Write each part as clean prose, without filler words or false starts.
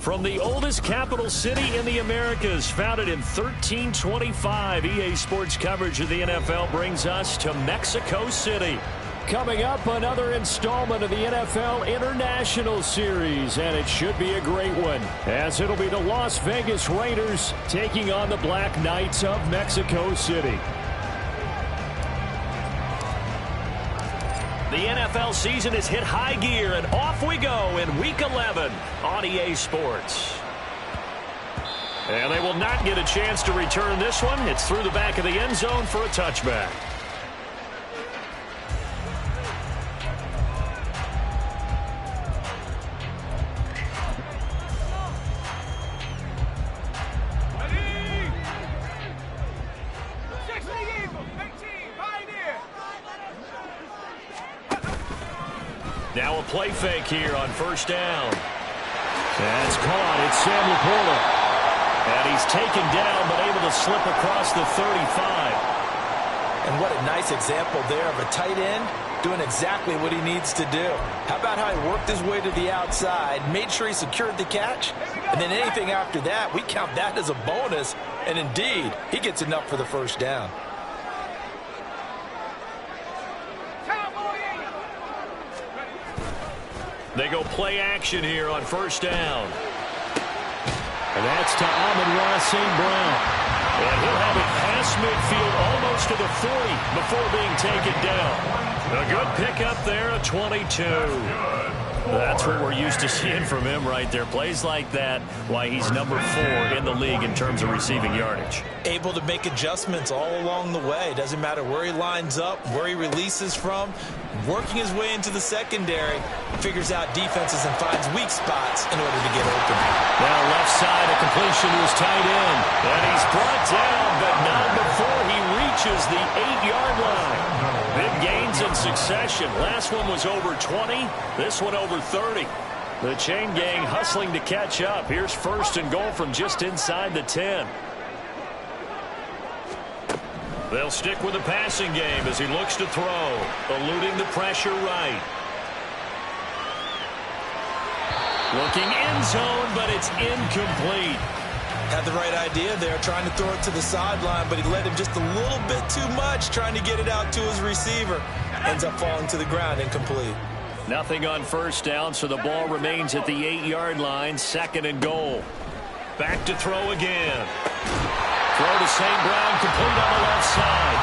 From the oldest capital city in the Americas, founded in 1325, EA Sports coverage of the NFL brings us to Mexico City. Coming up, another installment of the NFL International Series, and it should be a great one, as it'll be the Las Vegas Raiders taking on the Black Knights of Mexico City. The NFL season has hit high gear, and off we go in Week 11 on EA Sports. And they will not get a chance to return this one. It's through the back of the end zone for a touchback. Now a play fake here on first down. That's caught. It's Sam Laporta. And he's taken down but able to slip across the 35. And what a nice example there of a tight end doing exactly what he needs to do. How about how he worked his way to the outside, made sure he secured the catch, and then anything after that, we count that as a bonus. And indeed, he gets enough for the first down. They go play action here on first down. And that's to Amon-Ra St. Brown. And he'll have it past midfield almost to the 40 before being taken down. A good pickup there, a 22. That's what we're used to seeing from him right there. Plays like that, why he's number 4 in the league in terms of receiving yardage. Able to make adjustments all along the way. Doesn't matter where he lines up, where he releases from. Working his way into the secondary, figures out defenses and finds weak spots in order to get open. Now left side, a completion to his tight end. And he's brought down, but not before he reaches the 8-yard line. Big gains in succession. Last one was over 20. This one over 30. The chain gang hustling to catch up. Here's first and goal from just inside the 10. They'll stick with the passing game as he looks to throw, eluding the pressure right. Looking end zone, but it's incomplete. Had the right idea there, trying to throw it to the sideline, but he led him just a little bit too much, trying to get it out to his receiver. Ends up falling to the ground, incomplete. Nothing on first down, so the ball remains at the 8-yard line, second and goal. Back to throw again. Throw to St. Brown, complete on the left side.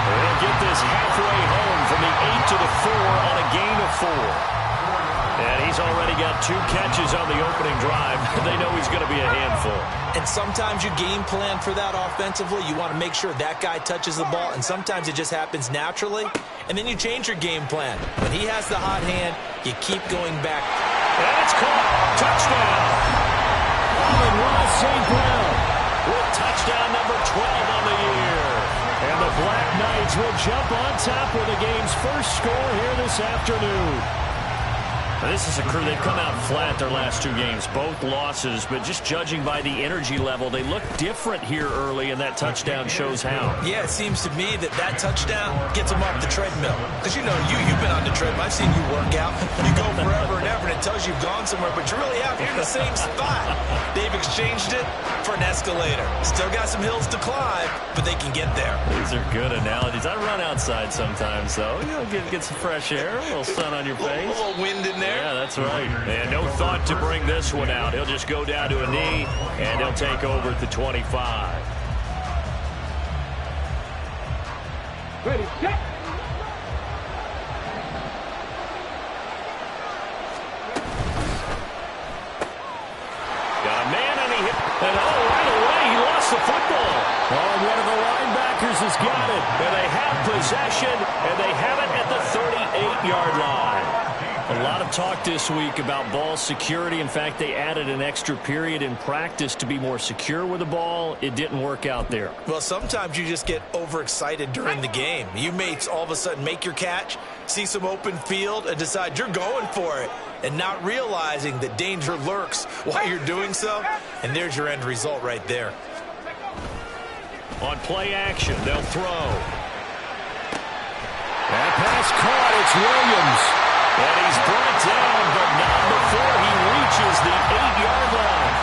They'll get this halfway home from the 8 to the 4 on a gain of 4. And he's already got 2 catches on the opening drive. They know he's going to be a handful. And sometimes you game plan for that offensively. You want to make sure that guy touches the ball, and sometimes it just happens naturally. And then you change your game plan. When he has the hot hand, you keep going back. And it's caught. Touchdown. Amon-Ra St. Brown with touchdown number 12 on the year. And the Black Knights will jump on top with the game's first score here this afternoon. This is a crew, they've come out flat their last 2 games, both losses, but just judging by the energy level, they look different here early, and that touchdown shows how. Yeah, it seems to me that touchdown gets them off the treadmill. Because, you know, you've been on the treadmill. I've seen you work out. You go forever and ever, and it tells you you've gone somewhere, but you're really out here in the same spot. They've exchanged it for an escalator. Still got some hills to climb, but they can get there. These are good analogies. I run outside sometimes, though. You know, get some fresh air, a little sun on your face. A little wind in there. Yeah, that's right. And no thought to bring this one out. He'll just go down to a knee, and he'll take over at the 25. Ready, set. Got a man, and he hit. And right away, he lost the football. Oh, and one of the linebackers has got it. And they have possession, and they have it at the 38-yard line. A lot of talk this week about ball security. In fact, they added an extra period in practice to be more secure with the ball. It didn't work out there. Well, sometimes you just get overexcited during the game. You may all of a sudden make your catch, see some open field, and decide you're going for it, and not realizing that danger lurks while you're doing so. And there's your end result right there. On play action, they'll throw. That pass caught. It's Williams. And he's brought down, but not before he reaches the 8-yard line.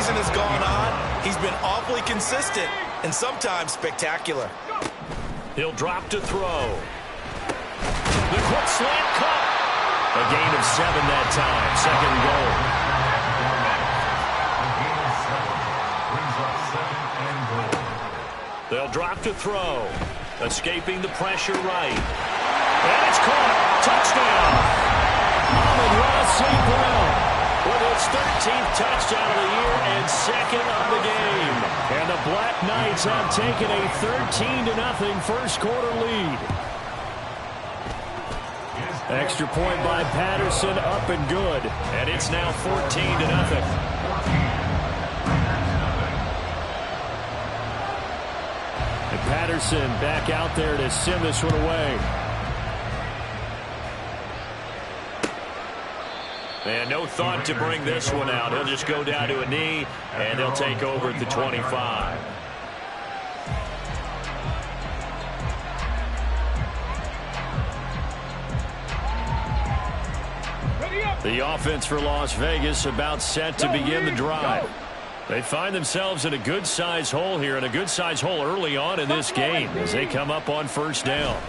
season has gone on, he's been awfully consistent and sometimes spectacular. He'll drop to throw. The quick slant cut. A gain of 7 that time. Second and goal. They'll drop to throw. Escaping the pressure right. And it's caught. Touchdown. Amon-Ra St. Brown with his 13th touchdown of the year and second of the game. And the Black Knights have taken a 13-0 first quarter lead. Extra point by Patterson, up and good. And it's now 14-0. And Patterson back out there to send this one away. And no thought to bring this one out. He'll just go down to a knee, and they'll take over at the 25. The offense for Las Vegas about set to begin the drive. They find themselves in a good-sized hole here, and a good-sized hole early on in this game as they come up on first down.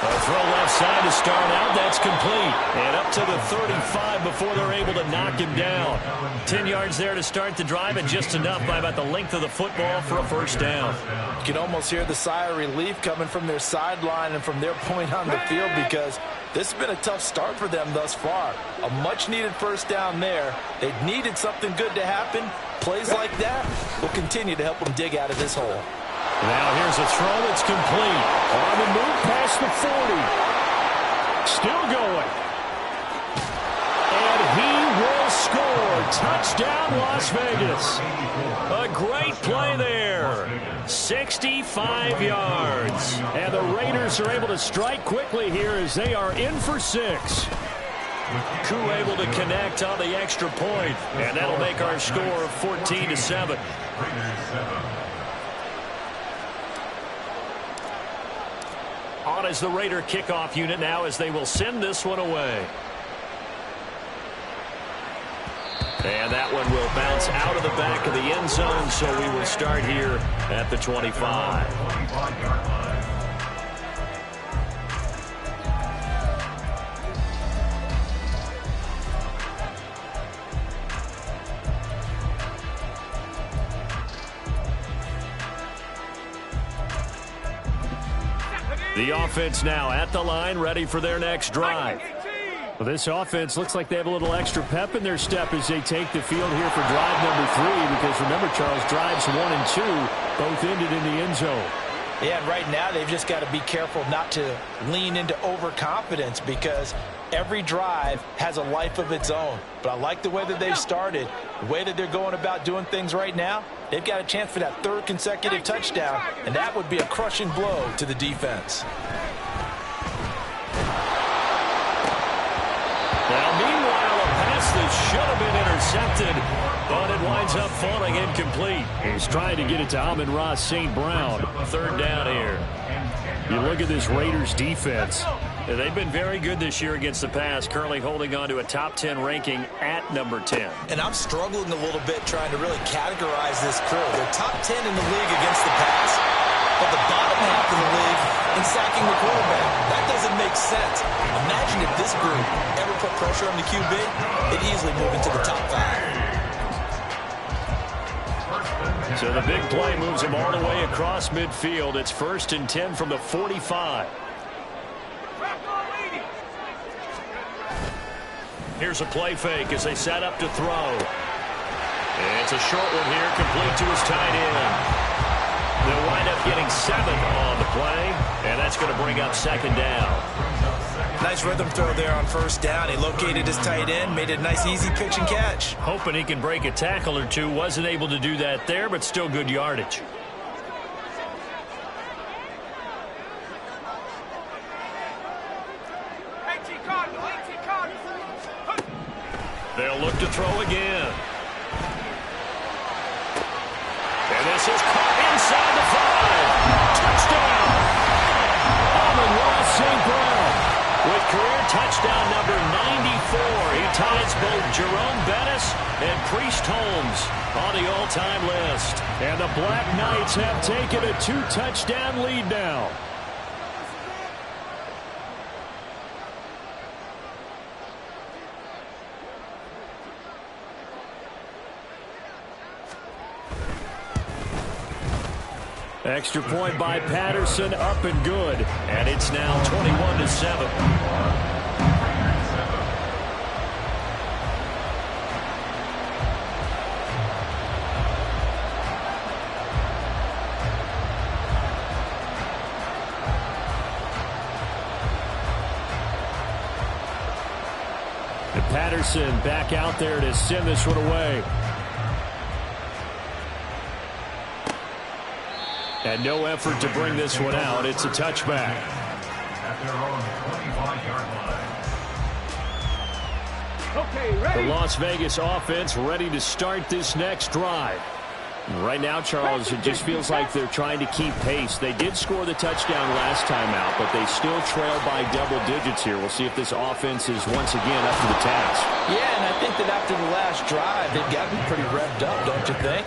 A throw left side to start out. That's complete. And up to the 35 before they're able to knock him down. 10 yards there to start the drive, and just enough by about the length of the football for a first down. You can almost hear the sigh of relief coming from their sideline and from their point on the field, because this has been a tough start for them thus far. A much-needed first down there. They needed something good to happen. Plays like that will continue to help them dig out of this hole. Now here's a throw that's complete. On the move past the 40. Still going. And he will score. Touchdown, Las Vegas. A great play there. 65 yards. And the Raiders are able to strike quickly here as they are in for 6. Koo able to connect on the extra point. And that'll make our score 14-7. On as the Raider kickoff unit now as they will send this one away. And that one will bounce out of the back of the end zone, so we will start here at the 25. The offense now at the line, ready for their next drive. Well, this offense looks like they have a little extra pep in their step as they take the field here for drive number 3, because remember, Charles, drives 1 and 2 both ended in the end zone. Yeah, and right now they've just got to be careful not to lean into overconfidence, because every drive has a life of its own. But I like the way that they've started, the way that they're going about doing things right now. They've got a chance for that 3rd consecutive touchdown, and that would be a crushing blow to the defense. Now, meanwhile, a pass that should have been intercepted, but it winds up falling incomplete. He's trying to get it to Amon-Ra St. Brown. 3rd down here. You look at this Raiders defense. They've been very good this year against the pass, currently holding on to a top 10 ranking at number 10. And I'm struggling a little bit trying to really categorize this crew. They're top 10 in the league against the pass, but the bottom half of the league in sacking the quarterback. That doesn't make sense. Imagine if this group ever put pressure on the QB, it'd easily move into the top 5. So the big play moves him all the way across midfield. It's 1st and 10 from the 45. Here's a play fake as they set up to throw. And it's a short one here, complete to his tight end. They'll wind up getting 7 on the play, and that's going to bring up 2nd down. Nice rhythm throw there on 1st down. He located his tight end, made it a nice easy pitch and catch. Hoping he can break a tackle or two. Wasn't able to do that there, but still good yardage. They'll look to throw again. And this is caught inside the 5. Touchdown! Amon-Ra St. Brown with career touchdown number 94. He ties both Jerome Bettis and Priest Holmes on the all-time list. And the Black Knights have taken a 2-touchdown lead now. Extra point by Patterson, up and good. And it's now 21-7. And Patterson back out there to send this one away. And no effort to bring this one out. It's a touchback. The Las Vegas offense ready to start this next drive. Right now, Charles, it just feels like they're trying to keep pace. They did score the touchdown last time out, but they still trail by double digits here. We'll see if this offense is once again up to the task. Yeah, and I think that after the last drive, they've got to be pretty revved up, don't you think?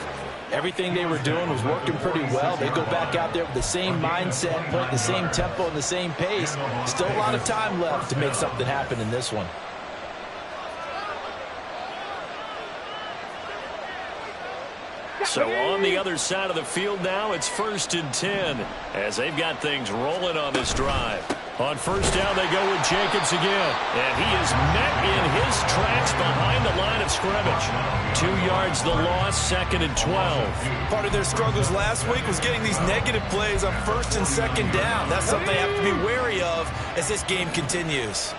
Everything they were doing was working pretty well. They go back out there with the same mindset, playing the same tempo and the same pace. Still a lot of time left to make something happen in this one. So on the other side of the field now, it's 1st and 10 as they've got things rolling on this drive. On first down, they go with Jacobs again. And he is met in his tracks behind the line of scrimmage. 2 yards the loss, 2nd and 12. Part of their struggles last week was getting these negative plays on 1st and 2nd down. That's something they have to be wary of as this game continues.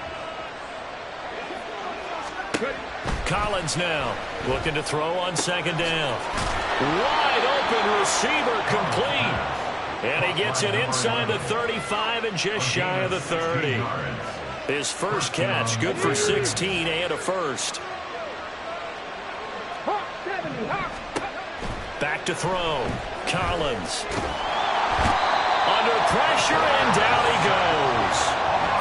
Collins now looking to throw on 2nd down. Wide open receiver complete. And he gets it inside the 35 and just shy of the 30. His first catch, good for 16 and a first. Back to throw. Collins. Under pressure, and down he goes.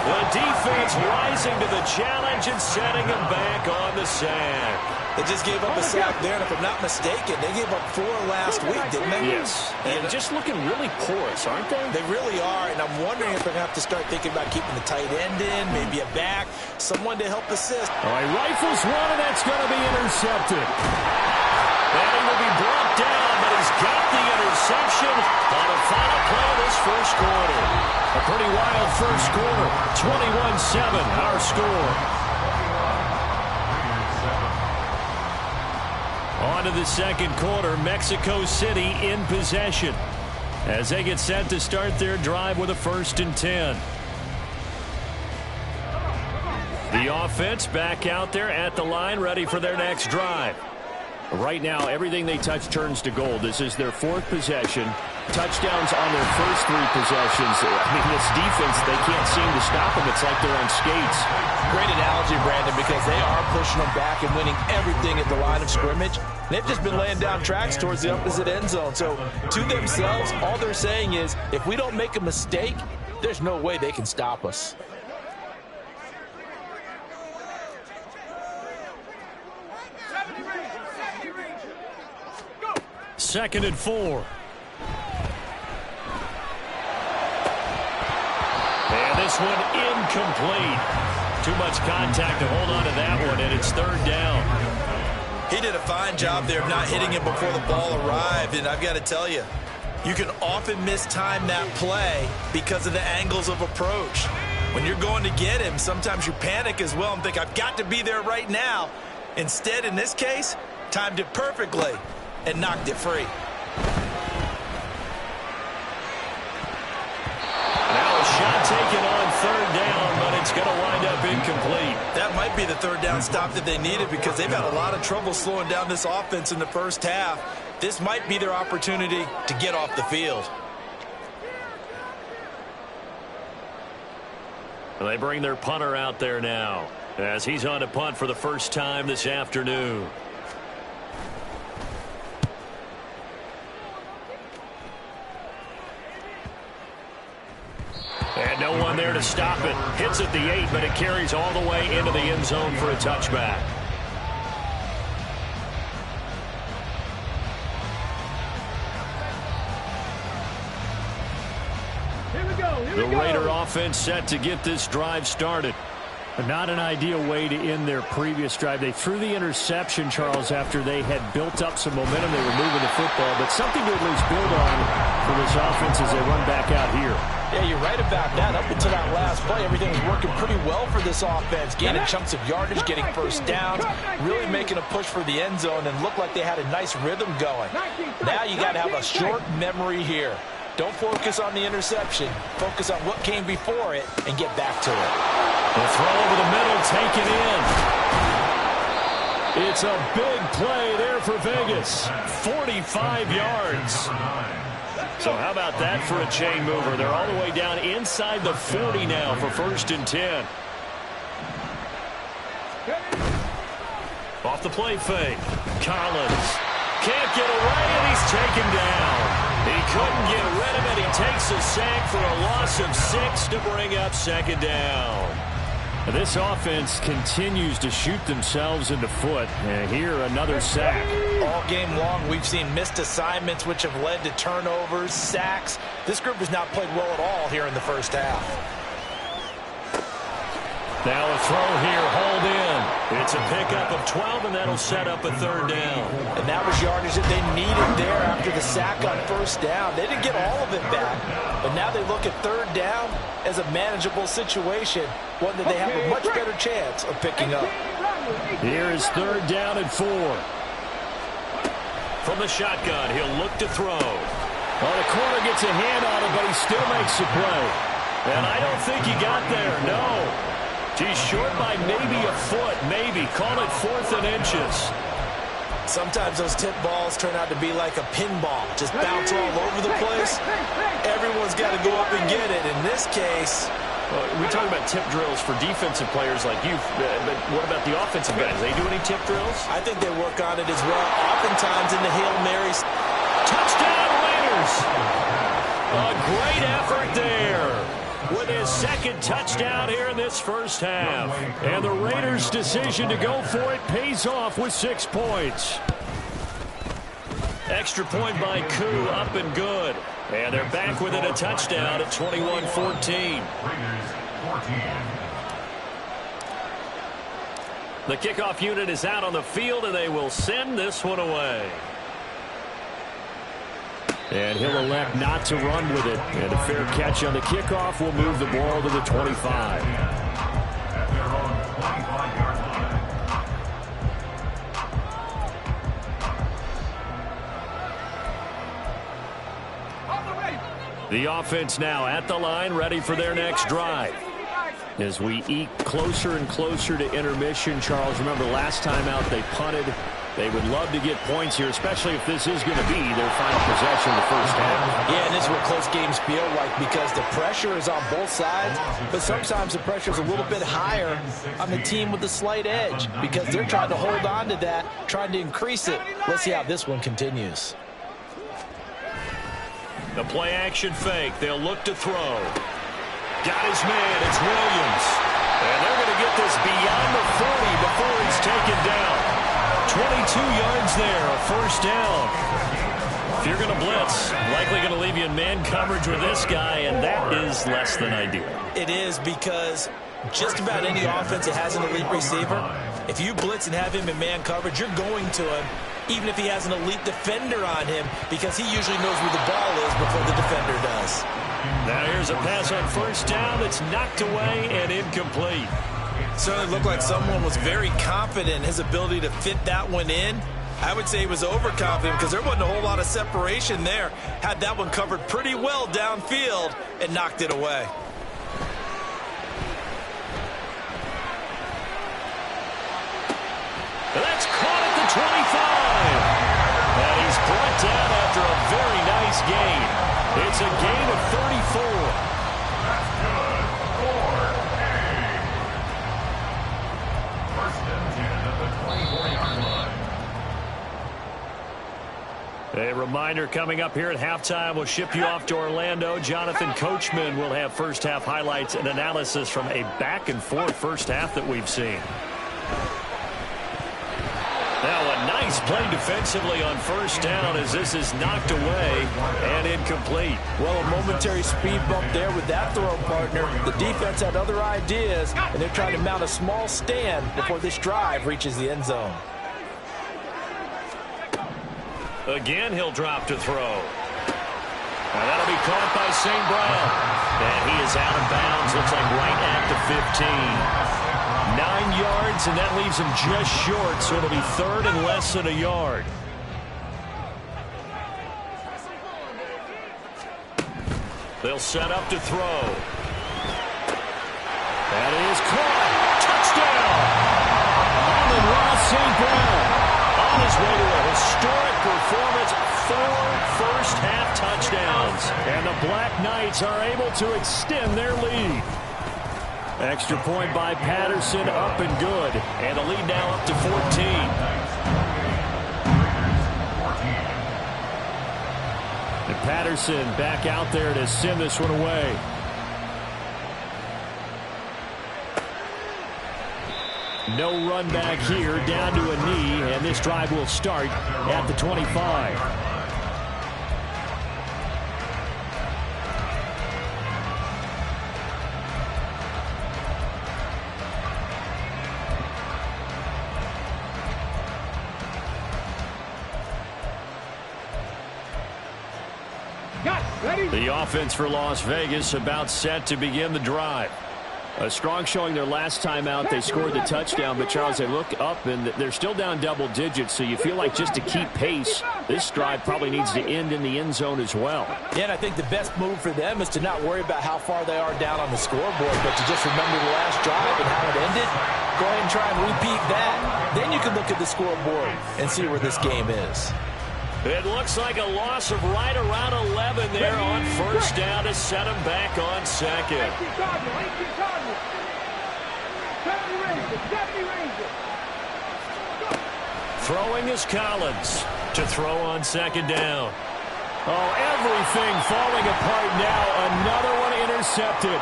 The defense rising to the challenge and setting him back on the sack. They just gave up a sack there, and if I'm not mistaken, they gave up 4 last week, didn't they? Yes. And just looking really porous, aren't they? They really are, and I'm wondering if they're going to have to start thinking about keeping the tight end in, maybe a back, someone to help assist. All right, rifles one, and that's going to be intercepted. And he will be brought down, but he's got the interception on the final play of this first quarter. A pretty wild first quarter. 21-7, our score. On to the second quarter, Mexico City in possession as they get set to start their drive with a 1st and 10. The offense back out there at the line, ready for their next drive. Right now, everything they touch turns to gold. This is their 4th possession. Touchdowns on their first 3 possessions. I mean, this defense, they can't seem to stop them. It's like they're on skates. Great analogy, Brandon, because they are pushing them back and winning everything at the line of scrimmage. They've just been laying down tracks towards the opposite end zone. So to themselves, all they're saying is, if we don't make a mistake, there's no way they can stop us. Second and 4. And this one incomplete. Too much contact to hold on to that one, and it's 3rd down. He did a fine job there of not hitting him before the ball arrived, and I've got to tell you, you can often mistime that play because of the angles of approach. When you're going to get him, sometimes you panic as well and think, I've got to be there right now. Instead, in this case, timed it perfectly and knocked it free. Now a shot taken on 3rd down, but it's going to wind up incomplete. That might be the 3rd down stop that they needed because they've had a lot of trouble slowing down this offense in the first half. This might be their opportunity to get off the field. Well, they bring their punter out there now as he's on to punt for the first time this afternoon. And no one there to stop it. Hits at the 8, but it carries all the way into the end zone for a touchback. The Raider offense set to get this drive started. But not an ideal way to end their previous drive. They threw the interception, Charles, after they had built up some momentum. They were moving the football, but something to at least build on for this offense as they run back out here. Yeah, you're right about that. Up until that last play, everything was working pretty well for this offense. Gaining chunks of yardage, getting first downs, really making a push for the end zone, and looked like they had a nice rhythm going. Now you got to have a short memory here. Don't focus on the interception. Focus on what came before it and get back to it. The throw over the middle, taken in. It's a big play there for Vegas. 45 yards. So how about that for a chain mover? They're all the way down inside the 40 now for 1st and 10. Off the play fake. Collins can't get away, and he's taken down. He couldn't get rid of it. He takes a sack for a loss of 6 to bring up 2nd down. This offense continues to shoot themselves in the foot. And here, another sack. All game long, we've seen missed assignments, which have led to turnovers, sacks. This group has not played well at all here in the first half. Now a throw here, hauled in. It's a pickup of 12, and that'll set up a 3rd down. And that was yardage that they needed there after the sack on 1st down. They didn't get all of it back, but now they look at 3rd down as a manageable situation, one that they have a much better chance of picking up. Here is 3rd down and 4. From the shotgun, he'll look to throw. Well, the corner gets a hand on it, but he still makes the play. And I don't think he got there, no. He's short by maybe a foot, maybe. Call it 4th and inches. Sometimes those tip balls turn out to be like a pinball. Just bounce all over the place. Everyone's got to go up and get it. In this case, we talk about tip drills for defensive players like you, but what about the offensive guys? They do any tip drills? I think they work on it as well. Oftentimes in the Hail Marys. Touchdown, Raiders! A great effort there with his 2nd touchdown here in this first half. And the Raiders' decision to go for it pays off with 6 points. Extra point by Koo, up and good. And they're back within a touchdown at 21-14. The kickoff unit is out on the field, and they will send this one away. And he'll elect not to run with it. And a fair catch on the kickoff will move the ball to the 25. The offense now at the line, ready for their next drive. As we eke closer and closer to intermission, Charles, remember last time out they punted. They would love to get points here, especially if this is going to be their final possession in the first half. Yeah, and this is what close games feel like because the pressure is on both sides, but sometimes the pressure is a little bit higher on the team with the slight edge because they're trying to hold on to that, trying to increase it. Let's see how this one continues. The play action fake. They'll look to throw. Got his man. It's Williams. And they're going to get this beyond the 40 before he's taken down. 22 yards there, a 1st down. If you're going to blitz, likely going to leave you in man coverage with this guy, and that is less than ideal. It is because just about any offense that has an elite receiver, if you blitz and have him in man coverage, you're going to him, even if he has an elite defender on him, because he usually knows where the ball is before the defender does. Now here's a pass on 1st down that's knocked away and incomplete. Certainly looked like someone was very confident in his ability to fit that one in. I would say he was overconfident because there wasn't a whole lot of separation there. Had that one covered pretty well downfield and knocked it away. That's caught at the 25. And he's brought down after a very nice gain. It's a gain of 34. A reminder coming up here at halftime. We'll ship you off to Orlando. Jonathan Coachman will have first-half highlights and analysis from a back-and-forth first half that we've seen. Now a nice play defensively on first down as this is knocked away and incomplete. Well, a momentary speed bump there with that throw, partner. The defense had other ideas, and they're trying to mount a small stand before this drive reaches the end zone. Again, he'll drop to throw. Now that'll be caught by St. Brown. And he is out of bounds. Looks like right at the 15. 9 yards, and that leaves him just short, so it'll be third and less than a yard. They'll set up to throw. That is caught. Touchdown! Amon-Ra St. Brown on his way to a historic performance, 4 first-half touchdowns. And the Black Knights are able to extend their lead. Extra point by Patterson, up and good. And the lead now up to 14. And Patterson back out there to send this one away. No run back here, down to a knee, and this drive will start at the 25. The offense for Las Vegas about set to begin the drive. A strong showing their last time out. They scored the touchdown, but Charles, they look up and they're still down double digits, so you feel like just to keep pace, this drive probably needs to end in the end zone as well. Yeah, and I think the best move for them is to not worry about how far they are down on the scoreboard, but to just remember the last drive and how it ended. Go ahead and try and repeat that. Then you can look at the scoreboard and see where this game is. It looks like a loss of right around 11 there on first down to set him back on second. Throwing is Collins to throw on second down. Oh, everything falling apart now. Another one intercepted.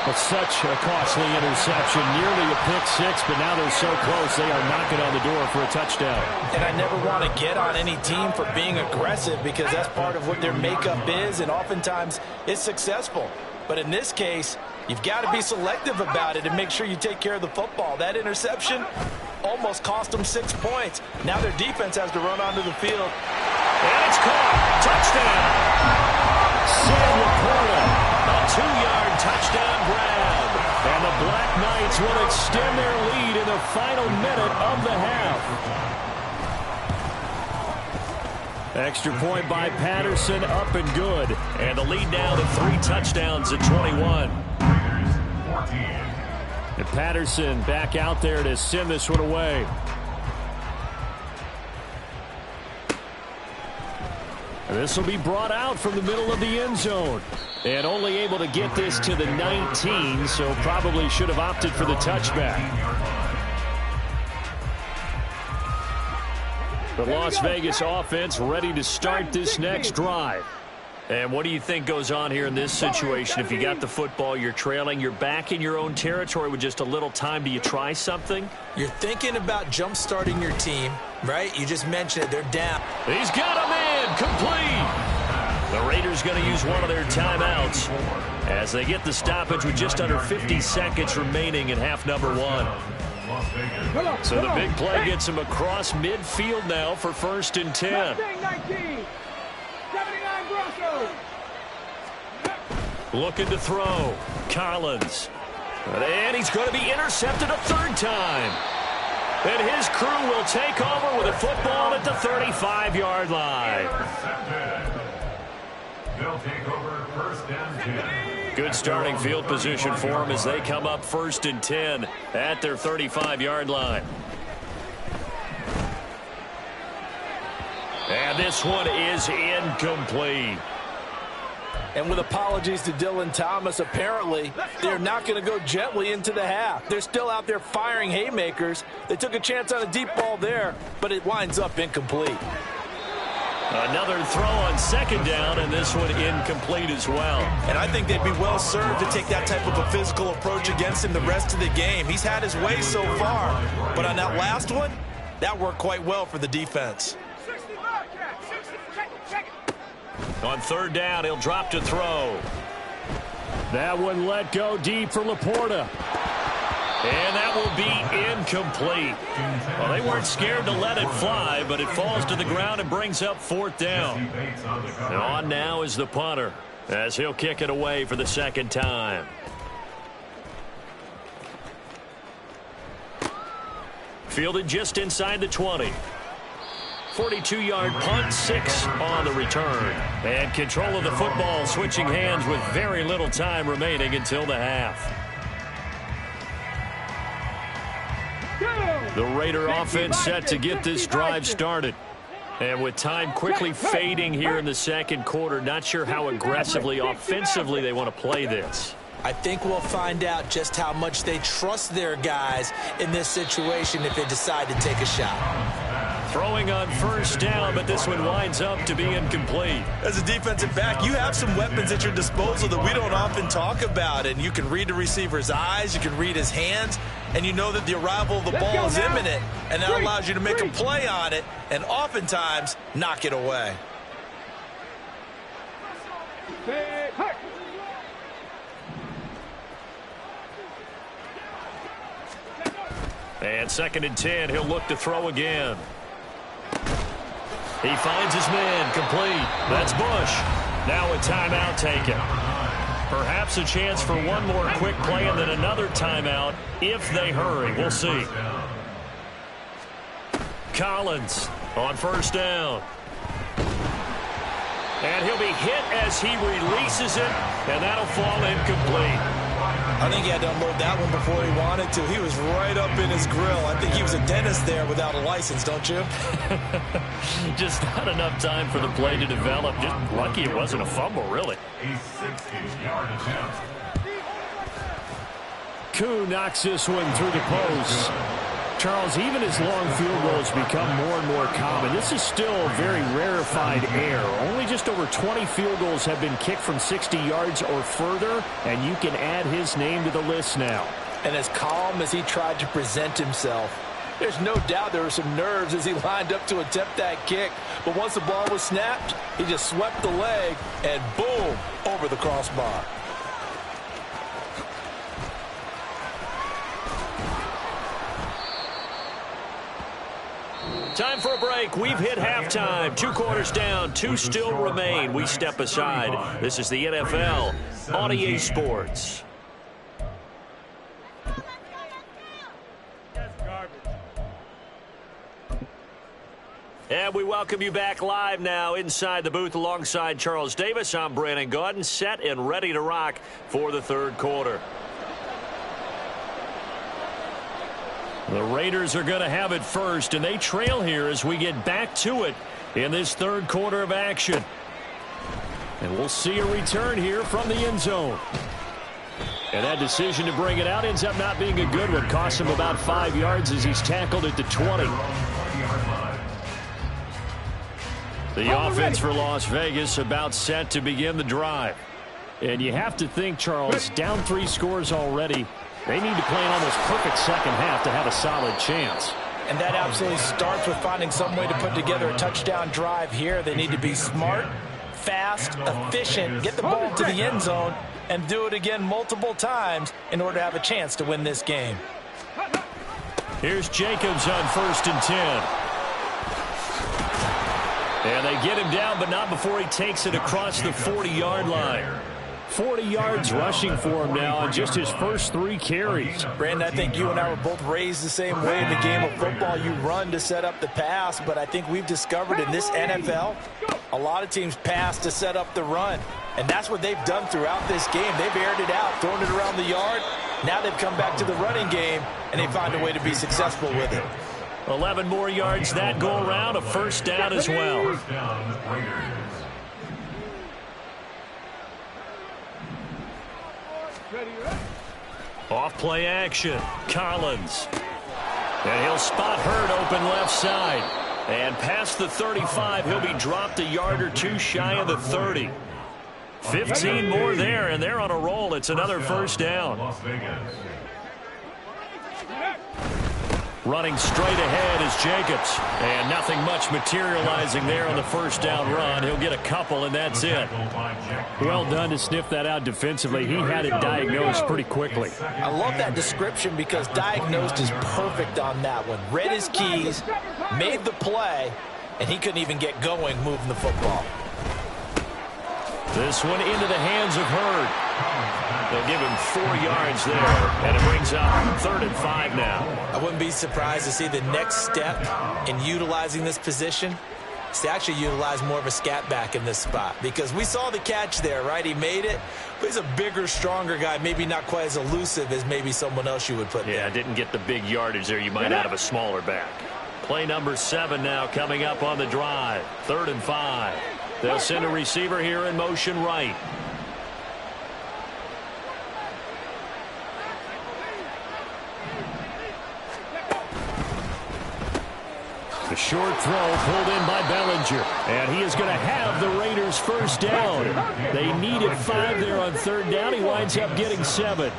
It's such a costly interception, nearly a pick-6, but now they're so close they are knocking on the door for a touchdown. And I never want to get on any team for being aggressive because that's part of what their makeup is, and oftentimes it's successful. But in this case, you've got to be selective about it and make sure you take care of the football. That interception almost cost them 6 points. Now their defense has to run onto the field. And it's caught. Touchdown. Sam Laporta. A 2-yard touchdown grab. And the Black Knights will extend their lead in the final minute of the half. Extra point by Patterson, up and good. And the lead now to 3 touchdowns at 21. And Patterson back out there to send this one away. This will be brought out from the middle of the end zone. And only able to get this to the 19, so probably should have opted for the touchback. The Las Vegas offense ready to start this next drive. And what do you think goes on here in this situation? If you got the football, you're trailing, you're back in your own territory with just a little time. Do you try something? You're thinking about jump-starting your team, right? You just mentioned it. They're down. He's got a man complete. The Raiders going to use one of their timeouts as they get the stoppage with just under 50 seconds remaining in half number 1. So the big play gets him across midfield now for 1st and 10. Looking to throw. Collins. And he's going to be intercepted a 3rd time. And his crew will take over with a football at the 35-yard line. They'll take over 1st and 10. Good starting field position for them as they come up 1st and 10 at their 35-yard line. And this one is incomplete. And with apologies to Dylan Thomas, apparently they're not going to go gently into the half. They're still out there firing haymakers. They took a chance on a deep ball there, but it winds up incomplete. Another throw on second down, and this one incomplete as well. And I think they'd be well served to take that type of a physical approach against him the rest of the game. He's had his way so far, but on that last one, that worked quite well for the defense. On third down, he'll drop to throw. That one let go deep for Laporta. And that will be incomplete. Well, they weren't scared to let it fly, but it falls to the ground and brings up fourth down. And on now is the punter, as he'll kick it away for the second time. Fielded just inside the 20. 42-yard punt, 6 on the return. And control of the football switching hands with very little time remaining until the half. The Raider offense set to get this drive started. And with time quickly fading here in the second quarter, not sure how aggressively, offensively they want to play this. I think we'll find out just how much they trust their guys in this situation if they decide to take a shot. Throwing on first down, but this one winds up to be incomplete. As a defensive back, you have some weapons at your disposal that we don't often talk about. And you can read the receiver's eyes, you can read his hands, and you know that the arrival of the ball is imminent. And that allows you to make a play on it and oftentimes knock it away. And 2nd and 10, he'll look to throw again. He finds his man, complete. That's Bush. Now a timeout taken. Perhaps a chance for one more quick play and then another timeout if they hurry. We'll see. Collins on first down. And he'll be hit as he releases it, and that'll fall incomplete. I think he had to unload that one before he wanted to. He was right up in his grill. I think he was a dentist there without a license, don't you? Just not enough time for the play to develop. Just lucky it wasn't a fumble, really. A 60-yard attempt. Koo knocks this one through the post. Charles, even as long field goals become more and more common, this is still a very rarefied air. Only just over 20 field goals have been kicked from 60 yards or further, and you can add his name to the list now. And as calm as he tried to present himself, there's no doubt there were some nerves as he lined up to attempt that kick. But once the ball was snapped, he just swept the leg and boom, over the crossbar. Time for a break. We've hit halftime. 2 quarters down. 2 still remain. We step aside. This is the NFL on EA Sports. And we welcome you back live now inside the booth alongside Charles Davis. I'm Brandon Gaudin, set and ready to rock for the third quarter. The Raiders are going to have it first, and they trail here as we get back to it in this third quarter of action. And we'll see a return here from the end zone. And that decision to bring it out ends up not being a good one. Costs him about 5 yards as he's tackled at the 20. The offense for Las Vegas about set to begin the drive. And you have to think, Charles, down 3 scores already. They need to play an almost perfect second half to have a solid chance. And that absolutely starts with finding some way to put together a touchdown drive here. They need to be smart, fast, efficient, get the ball to the end zone, and do it again multiple times in order to have a chance to win this game. Here's Jacobs on 1st and 10. And they get him down, but not before he takes it across the 40-yard line. 40 yards rushing for him now on just his first 3 carries. Brandon, I think you and I were both raised the same way in the game of football. You run to set up the pass, but I think we've discovered in this NFL, a lot of teams pass to set up the run. And that's what they've done throughout this game. They've aired it out, thrown it around the yard. Now they've come back to the running game, and they find a way to be successful with it. 11 more yards that go around, a first down as well. First down, Raiders. Off play action. Collins. And he'll spot Hurd open left side. And past the 35, he'll be dropped a yard or two shy of the 30. 15 more there, and they're on a roll. It's another first down. Las Vegas. Running straight ahead is Jacobs. And nothing much materializing there on the first down run. He'll get a couple, and that's it. Well done to sniff that out defensively. He had it diagnosed pretty quickly. I love that description because diagnosed is perfect on that one. Read his keys, made the play, and he couldn't even get going moving the football. This one into the hands of Hurd. They'll give him 4 yards there, and it brings up 3rd and 5 now. I wouldn't be surprised to see the next step in utilizing this position is to actually utilize more of a scat back in this spot, because we saw the catch there, right? He made it, but he's a bigger, stronger guy, maybe not quite as elusive as maybe someone else you would put there. Yeah, didn't get the big yardage there you might out of a smaller back. Play number 7 now coming up on the drive. 3rd and 5. They'll send a receiver here in motion right. The short throw pulled in by Bellinger. And he is going to have the Raiders first down. They needed 5 there on 3rd down. He winds up getting 7.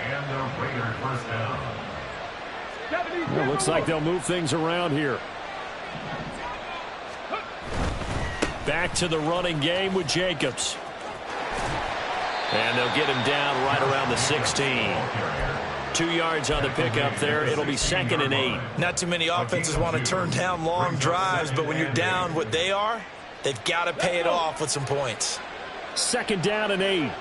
And the Raiders first down. It looks like they'll move things around here. Back to the running game with Jacobs. And they'll get him down right around the 16. 2 yards on the pickup there. It'll be 2nd and 8. Not too many offenses want to turn down long drives, but when you're down what they are, they've got to pay it off with some points. 2nd down and 8.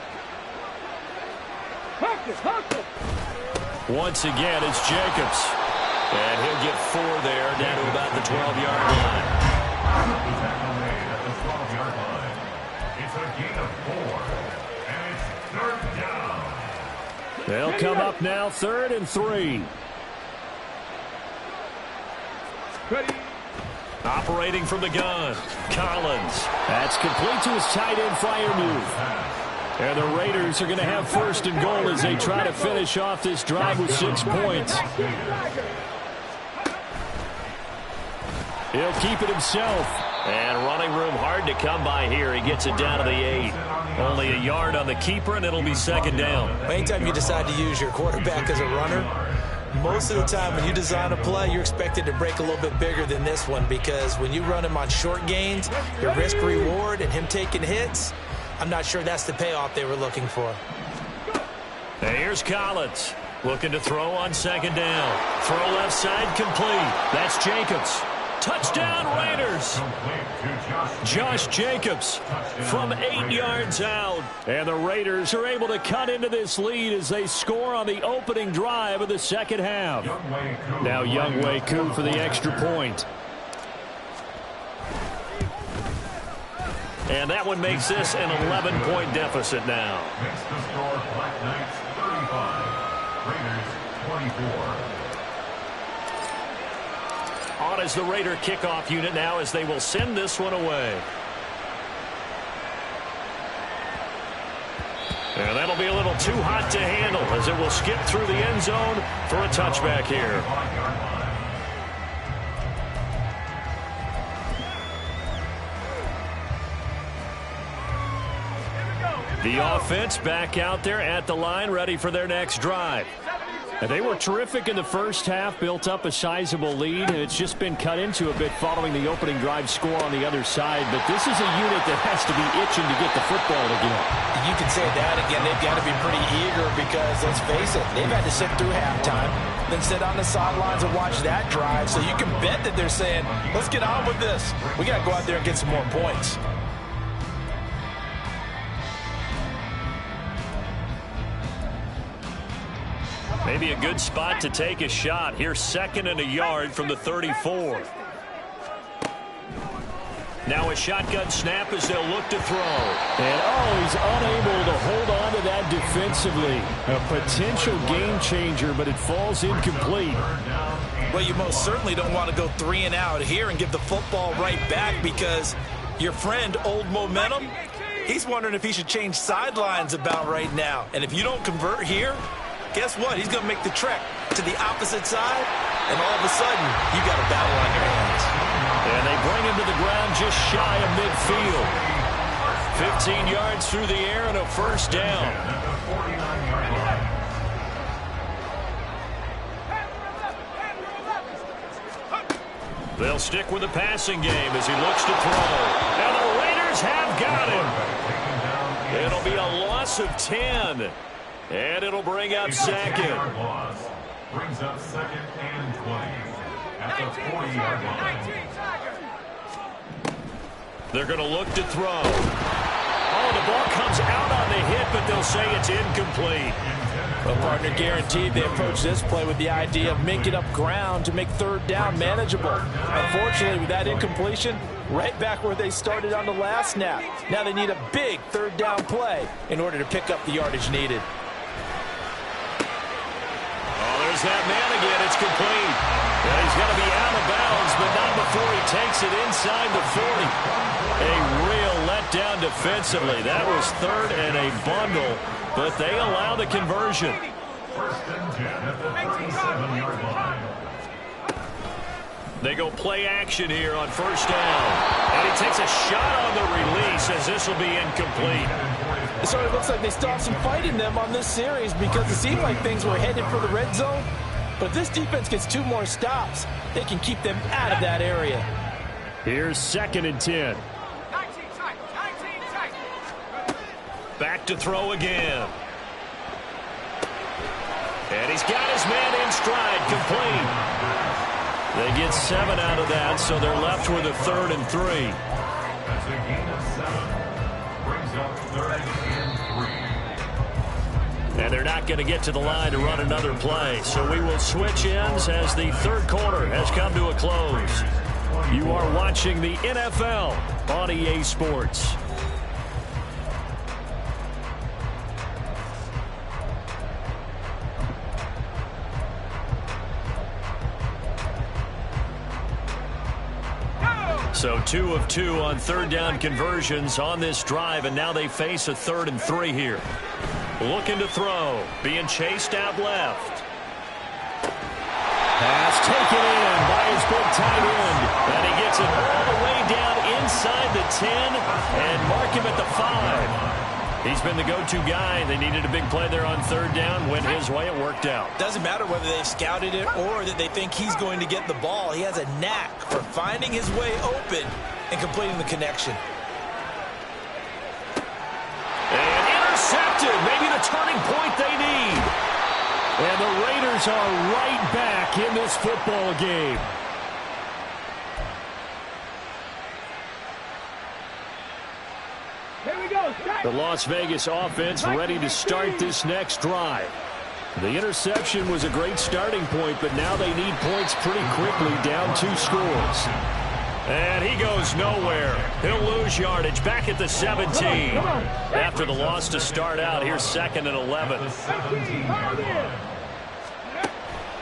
Once again, it's Jacobs. And he'll get 4 there down to about the 12-yard line. Tackle made at the 12-yard line. It's a gain of 4. And it's 3rd down. They'll come up now 3rd and 3. Operating from the gun. Collins. That's complete to his tight end Freiermuth. And the Raiders are going to have 1st and goal as they try to finish off this drive with 6 points. He'll keep it himself. And running room hard to come by here. He gets it down to the 8. Only a yard on the keeper, and it'll be 2nd down. Anytime you decide to use your quarterback as a runner, most of the time when you design a play, you're expected to break a little bit bigger than this one, because when you run him on short gains, your risk-reward and him taking hits, I'm not sure that's the payoff they were looking for. And here's Collins. Looking to throw on 2nd down. Throw left side complete. That's Jacobs. Touchdown Raiders. Josh Jacobs from 8 yards out. And the Raiders are able to cut into this lead as they score on the opening drive of the 2nd half. Now Younghoe Koo for the extra point. And that one makes this an 11-point deficit now. Makes the score Black Knights 35. Raiders 24. On as the Raider kickoff unit now as they will send this one away. And that'll be a little too hot to handle as it will skip through the end zone for a touchback here. The offense back out there at the line, ready for their next drive. And they were terrific in the first half, built up a sizable lead, and it's just been cut into a bit following the opening drive score on the other side. But this is a unit that has to be itching to get the football again. You can say that again. They've got to be pretty eager because, let's face it, they've had to sit through halftime, then sit on the sidelines and watch that drive. So you can bet that they're saying, let's get on with this. We got to go out there and get some more points. Maybe a good spot to take a shot. Here's 2nd and a yard from the 34. Now a shotgun snap as they'll look to throw. And he's unable to hold on to that defensively. A potential game changer, but it falls incomplete. Well, you most certainly don't want to go 3 and out here and give the football right back, because your friend, Old Momentum, He's wondering if he should change sidelines about right now. And if you don't convert here, guess what? He's going to make the trek to the opposite side, and all of a sudden, you got a battle on your hands. And they bring him to the ground just shy of midfield. 15 yards through the air and a first down. They'll stick with the passing game as he looks to throw. And the Raiders have got him. It'll be a loss of 10. And it'll bring up second. Brings up second and 20 at the 40-yard line. They're going to look to throw. Oh, the ball comes out on the hit, but they'll say it's incomplete. Well, partner, guaranteed they approach this play with the idea of making up ground to make third down manageable. Unfortunately, with that incompletion, right back where they started on the last snap. Now they need a big third down play in order to pick up the yardage needed. Oh, there's that man again. It's complete. And he's going to be out of bounds, but not before he takes it inside the 40. A real letdown defensively. That was third and a bundle, but they allow the conversion. First and 10 at the 37-yard line. They go play action here on first down. And he takes a shot on the release as this will be incomplete. It sort of looks like they stopped some fight in them on this series because it seemed like things were headed for the red zone. But if this defense gets 2 more stops, they can keep them out of that area. Here's second and 10. Back to throw again. And he's got his man in stride, complete. They get 7 out of that, so they're left with a 3rd and 3. That's a gain of 7. Brings up 3rd and 3. And they're not going to get to the line to run another play. So we will switch ends as the third quarter has come to a close. You are watching the NFL on EA Sports. So 2 of 2 on third down conversions on this drive, and now they face a 3rd and 3 here. Looking to throw, being chased out left. Pass taken in by his big tight end, and he gets it all the way down inside the 10 and mark him at the 5. He's been the go-to guy. They needed a big play there on third down. Went his way. It worked out. Doesn't matter whether they've scouted it or that they think he's going to get the ball. He has a knack for finding his way open and completing the connection. And intercepted. Maybe the turning point they need. And the Raiders are right back in this football game. The Las Vegas offense ready to start this next drive. The interception was a great starting point, but now they need points pretty quickly, down 2 scores. And he goes nowhere. He'll lose yardage back at the 17. After the loss to start out, here's 2nd and 11.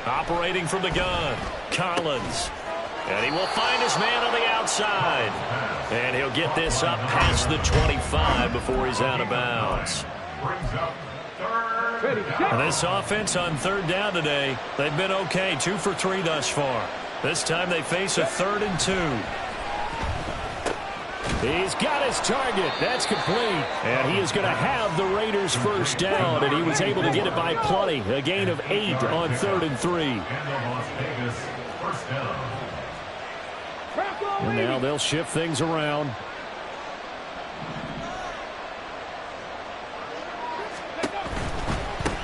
Operating from the gun, Collins. And he will find his man on the outside. And he'll get this up past the 25 before he's out of bounds. And this offense on third down today, they've been okay, 2 for 3 thus far. This time they face a 3rd and 2. He's got his target. That's complete. And he is going to have the Raiders first down, and he was able to get it by plenty. A gain of 8 on 3rd and 3. And now they'll shift things around.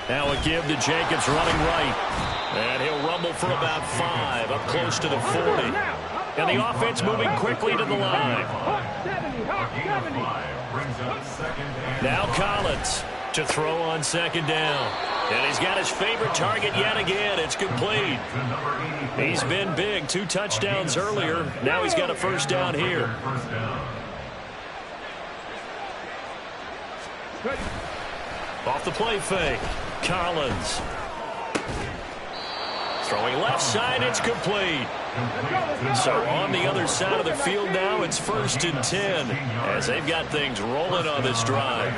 Now a give to Jacobs running right. And he'll rumble for about 5 up close to the 40. And the offense moving quickly to the line. Now Collins to throw on 2nd down. And he's got his favorite target yet again. It's complete. He's been big. 2 touchdowns earlier. Now he's got a first down here. Off the play fake. Collins. Throwing left side, it's complete. So on the other side of the field now, it's 1st and 10 as they've got things rolling on this drive.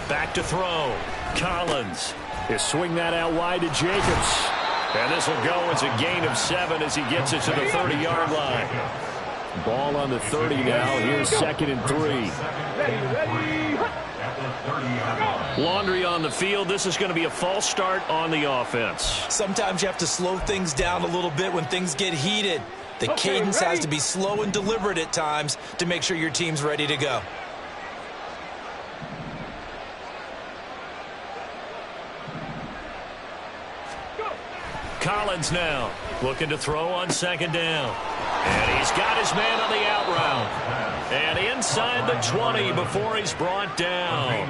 Back to throw. Collins. He'll swing that out wide to Jacobs. And this will go as a gain of 7 as he gets it to the 30-yard line. Ball on the 30 now. Here's 2nd and 3. Laundry on the field. This is going to be a false start on the offense. Sometimes you have to slow things down a little bit when things get heated. The cadence has to be slow and deliberate at times to make sure your team's ready to go. Collins now looking to throw on 2nd down. And he's got his man on the out route. And inside the 20 before he's brought down.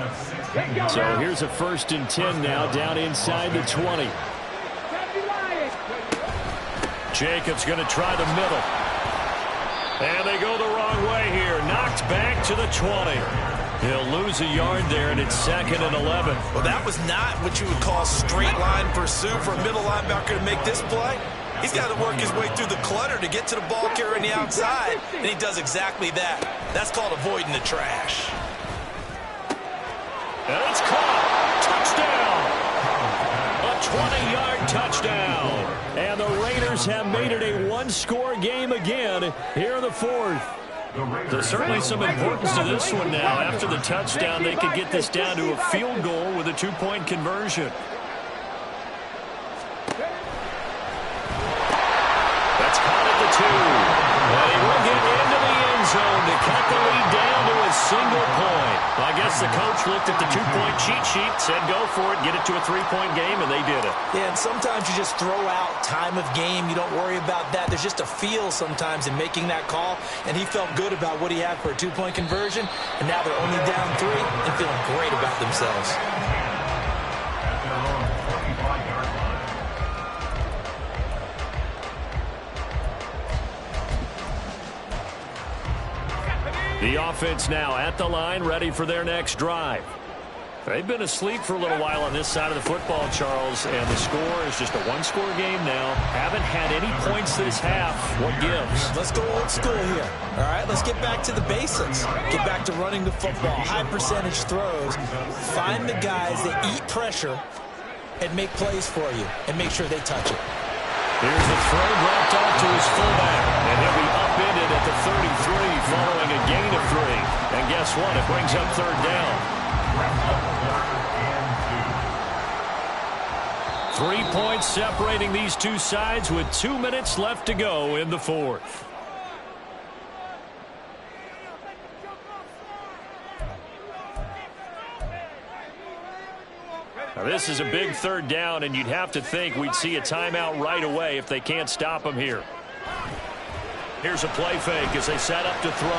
So here's a 1st and 10 now down inside the 20. Jacobs going to try the middle. And they go the wrong way here. Knocked back to the 20. He'll lose a yard there, and it's 2nd and 11. Well, that was not what you would call straight line pursuit for a middle linebacker to make this play. He's got to work his way through the clutter to get to the ball carrier on the outside, and he does exactly that. That's called avoiding the trash. And it's caught. Touchdown. A 20-yard touchdown. And the Raiders have made it a one-score game again here in the 4th. There's certainly some importance to this one now. After the touchdown, they could get this down to a field goal with a 2-point conversion. That's caught at the 2. And he will get into the end zone to cut the lead down to a single point. I guess the coach looked at the 2-point cheat sheet, said go for it, get it to a 3-point game, and they did it. Yeah, and sometimes you just throw out time of game. You don't worry about that. There's just a feel sometimes in making that call, and he felt good about what he had for a 2-point conversion, and now they're only down 3 and feeling great about themselves. The offense now at the line, ready for their next drive. They've been asleep for a little while on this side of the football, Charles, and the score is just a one-score game now. Haven't had any points this half. What gives? Let's go old school here. All right, let's get back to the basics. Get back to running the football, high percentage throws. Find the guys that eat pressure and make plays for you and make sure they touch it. Here's the throw dropped off to his fullback, and he'll be upended at the 33 following a gain of 3. And guess what? It brings up 3rd down. 3 points separating these two sides with 2 minutes left to go in the 4th. Now this is a big 3rd down, and you'd have to think we'd see a timeout right away if they can't stop him here. Here's a play fake as they set up to throw.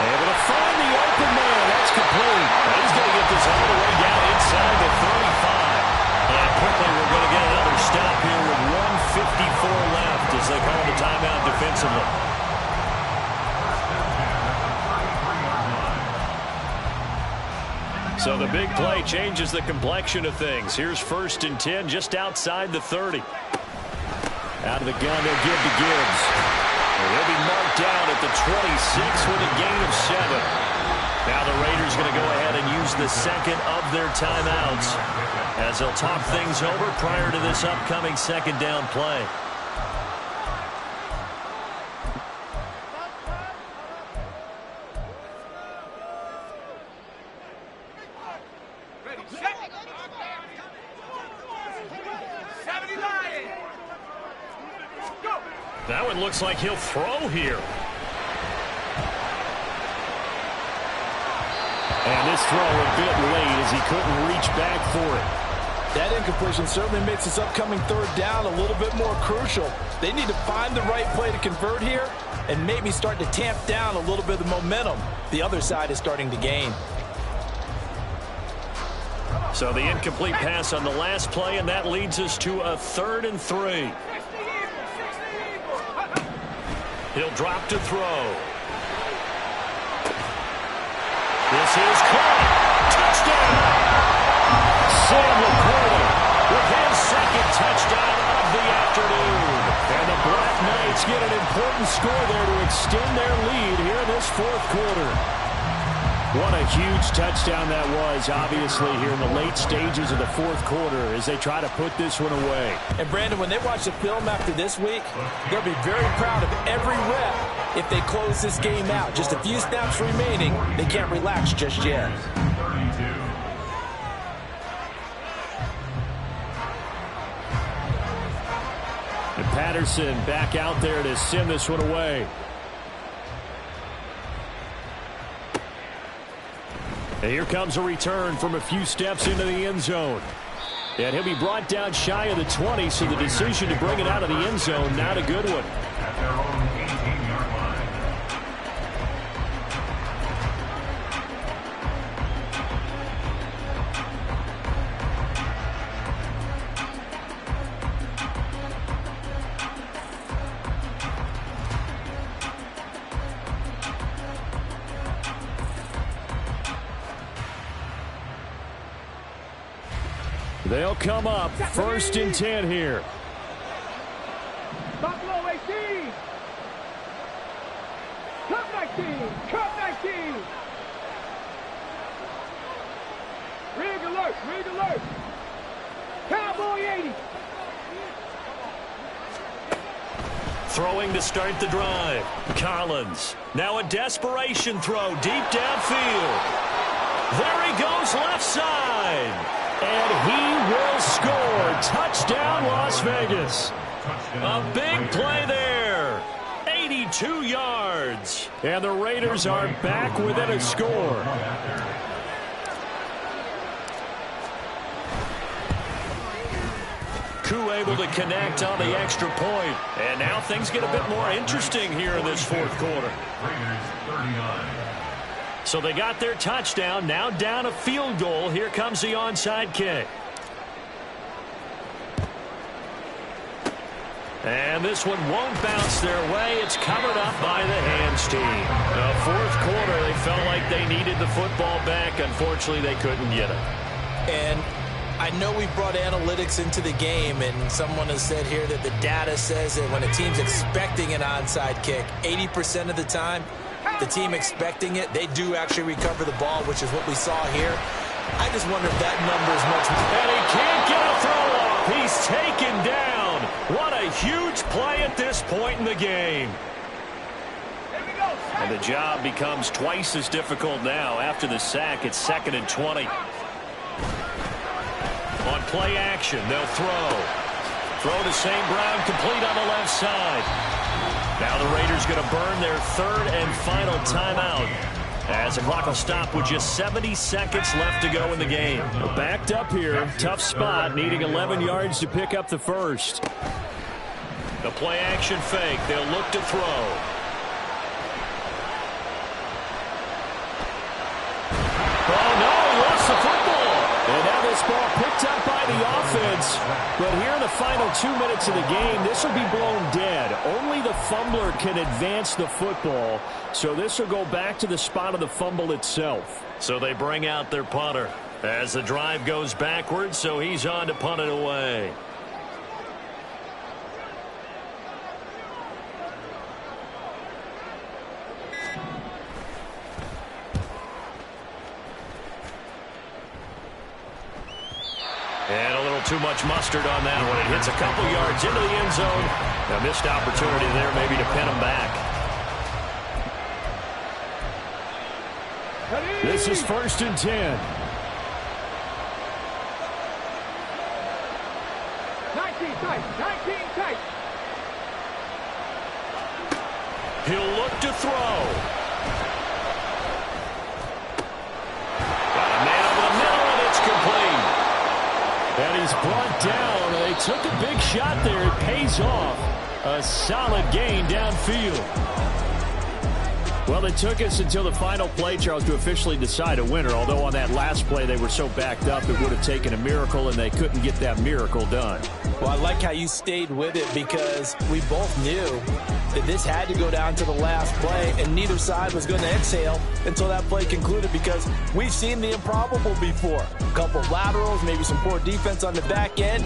Able to find the open man. That's complete. He's going to get this all the way down inside the 35. And quickly we're going to get another stop here with 1:54 left as they call the timeout defensively. So the big play changes the complexion of things. Here's 1st and 10 just outside the 30. Out of the gun, they'll give to Gibbs. He'll be marked down at the 26 with a gain of 7. Now the Raiders going to go ahead and use the 2nd of their timeouts as they'll talk things over prior to this upcoming 2nd down play. That one looks like he'll throw here. And this throw a bit late as he couldn't reach back for it. That incompletion certainly makes this upcoming 3rd down a little bit more crucial. They need to find the right play to convert here and maybe start to tamp down a little bit of the momentum the other side is starting to gain. So the incomplete pass on the last play, and that leads us to a 3rd and 3. He'll drop to throw. This is caught. Touchdown! Sam LaPorta with his 2nd touchdown of the afternoon. And the Browns important score there to extend their lead here in this fourth quarter. What a huge touchdown that was, obviously, here in the late stages of the fourth quarter as they try to put this one away. And, Brandon, when they watch the film after this week, they'll be very proud of every rep if they close this game out. Just a few snaps remaining. They can't relax just yet. And Patterson back out there to send this one away. And here comes a return from a few steps into the end zone. And he'll be brought down shy of the 20, so the decision to bring it out of the end zone, not a good one. At their own 18-yard line. They'll come up 1st and 10 here. Buffalo 18. Cup 19. Cup 19. Rig alert. Rig alert. Cowboy 80. Throwing to start the drive. Collins. Now a desperation throw deep downfield. There he goes left side. And he will score. Touchdown, Las Vegas. A big play there. 82 yards. And the Raiders are back within a score. Koo able to connect on the extra point. And now things get a bit more interesting here in this fourth quarter. Raiders 39. So they got their touchdown, now down a field goal. Here comes the onside kick. And this one won't bounce their way. It's covered up by the hands team. The fourth quarter, they felt like they needed the football back. Unfortunately, they couldn't get it. And I know we brought analytics into the game, and someone has said here that the data says that when a team's expecting an onside kick, 80% of the time, the team expecting it, they do actually recover the ball, which is what we saw here. I just wonder if that number is much more. And he can't get a throw off. He's taken down. What a huge play at this point in the game. And the job becomes twice as difficult now. After the sack, it's 2nd and 20. On play action, they'll throw. Throw to St. Brown, complete on the left side. Now the Raiders going to burn their 3rd and final timeout, as the clock will stop with just 70 seconds left to go in the game. Backed up here, tough spot, needing 11 yards to pick up the first. The play action fake, they'll look to throw. Oh no, he lost the football. And now this ball picked up by the offense. But here in the final 2 minutes of the game, this will be blown dead. Only the fumbler can advance the football. So this will go back to the spot of the fumble itself. So they bring out their punter as the drive goes backwards, so he's on to punt it away. And a little too much mustard on that one. It hits a couple yards into the end zone. A missed opportunity there maybe to pin him back. This is 1st and 10. 19 tight. 19 tight. He'll look to throw. Got a man over the middle, and it's complete. And he's brought down. They took a big shot there. It pays off. A solid gain downfield. Well, it took us until the final play, Charles, to officially decide a winner. Although on that last play they were so backed up it would have taken a miracle, and they couldn't get that miracle done. Well, I like how you stayed with it, because we both knew that this had to go down to the last play, and neither side was going to exhale until that play concluded, because we've seen the improbable before. A couple of laterals, maybe some poor defense on the back end.